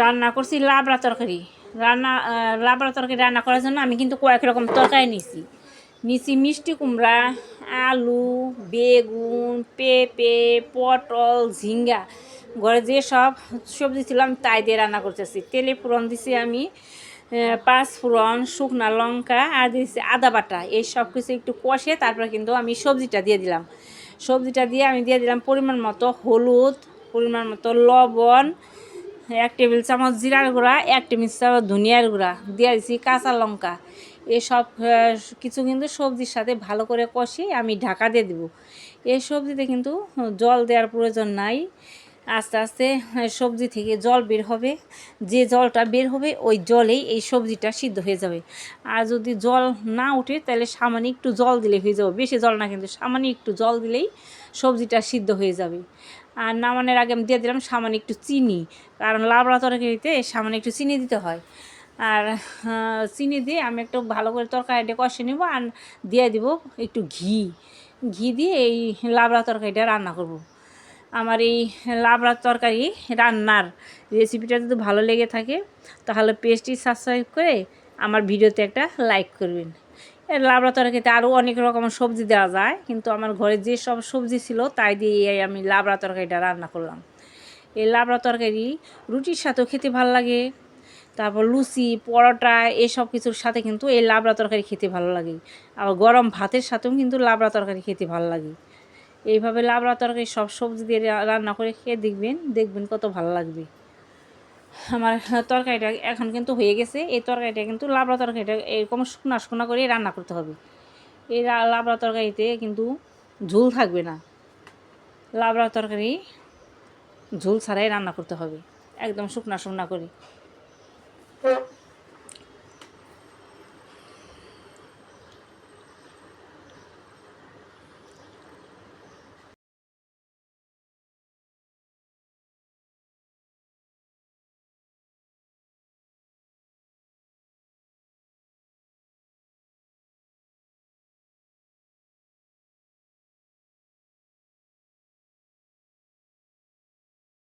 রান্না করছি লাবড়া তরকারি। লাবড়া তরকারি রান্না করার জন্য আমি কিন্তু কয়েক রকম তরকারি নিছি মিষ্টি কুমড়া, আলু, বেগুন, পেঁপে, পটল, ঝিঙ্গা। ঘরে যে সব সবজি ছিল আমি তাই দিয়ে রান্না করতেছি। তেলে ফোড়ন দিছি আমি পাঁচ ফোড়ন, শুকনা লঙ্কা আর দিয়েছি আদা বাটা। এই সব কিছু একটু কষে তারপরে কিন্তু আমি সবজিটা দিয়ে দিলাম। সবজিটা দিয়ে আমি দিয়ে দিলাম পরিমাণ মতো হলুদ, পরিমাণ মতো লবণ, 1 টেবিল চামচ জিরার গুঁড়া, 1 টেবিল চামচ ধনিয়ার গুঁড়া, দিয়ে দিচ্ছি কাঁচা লঙ্কা। এসব কিছু কিন্তু সবজির সাথে ভালো করে কষিয়ে আমি ঢাকা দিয়ে দেবো। এই সবজিতে কিন্তু জল দেওয়ার প্রয়োজন নাই। আস্তে আস্তে সবজি থেকে জল বের হবে। যে জলটা বের হবে ওই জলেই এই সবজিটা সিদ্ধ হয়ে যাবে। আর যদি জল না ওঠে তাহলে সামান্য একটু জল দিলে হয়ে যাবে। বেশি জল না, কিন্তু সামান্য একটু জল দিলেই সবজিটা সিদ্ধ হয়ে যাবে। আর নামানোর আগে আমি দিয়ে দিলাম সামান্য একটু চিনি, কারণ লাবড়া তরকারিতে সামান্য একটু চিনি দিতে হয়। আর চিনি দিয়ে আমি একটু ভালো করে তরকারিটা কষে নেব আর দিয়ে দিব একটু ঘি দিয়ে এই লাবড়া তরকারিটা রান্না করব। আমার এই লাবড়া তরকারি রান্নার রেসিপিটা যদি ভালো লেগে থাকে তাহলে পেজটি সাবস্ক্রাইব করে আমার ভিডিওতে একটা লাইক করবেন। এর লাবড়া তরকারিতে আরও অনেক রকমের সবজি দেওয়া যায়, কিন্তু আমার ঘরে যে সব সবজি ছিল তাই দিয়ে আমি লাবড়া তরকারিটা রান্না করলাম। এই লাবড়া তরকারি রুটির সাথেও খেতে ভালো লাগে, তারপর লুচি, পরোটা এসব কিছুর সাথে কিন্তু এই লাবড়া তরকারি খেতে ভালো লাগে। আবার গরম ভাতের সাথেও কিন্তু লাবড়া তরকারি খেতে ভালো লাগে। এইভাবে লাবড়া তরকারি সব সবজি দিয়ে রান্না করে খেয়ে দেখবেন কত ভালো লাগবে। আমার তরকারিটা এখন কিন্তু হয়ে গেছে। এই তরকারিটা কিন্তু লাবড়া তরকারিটা এরকম শুকনা শুকনা করে রান্না করতে হবে। এই লাবড়া তরকারিতে কিন্তু ঝোল থাকবে না। লাবড়া তরকারি ঝোল ছাড়াই রান্না করতে হবে, একদম শুকনা শুকনা করে।